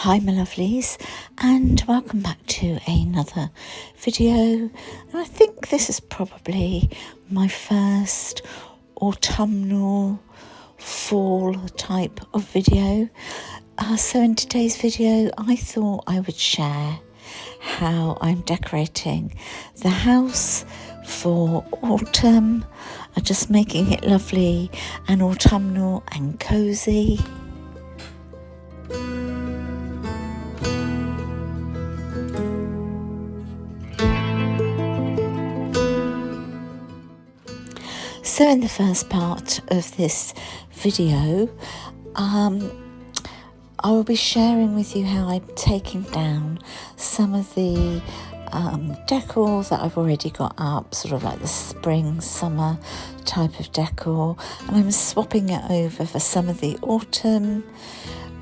Hi my lovelies, and welcome back to another video. And I think this is probably my first autumnal fall type of video. So in today's video I thought I would share how I'm decorating the house for autumn. I'm just making it lovely and autumnal and cosy. So in the first part of this video, I will be sharing with you how I'm taking down some of the decor that I've already got up, sort of like the spring, summer type of decor, and I'm swapping it over for some of the autumn.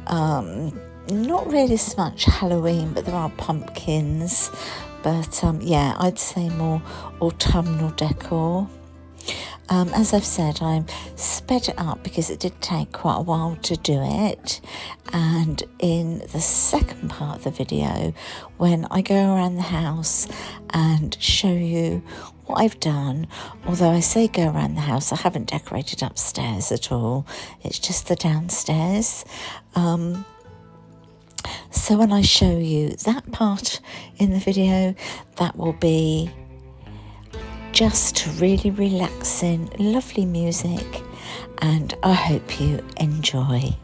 Not really so much Halloween, but there are pumpkins, but yeah, I'd say more autumnal decor. As I've said, I sped it up because it did take quite a while to do it, and in the second part of the video, when I go around the house and show you what I've done, although I say go around the house, I haven't decorated upstairs at all, it's just the downstairs. So when I show you that part in the video, that will be just really relaxing, lovely music, and I hope you enjoy.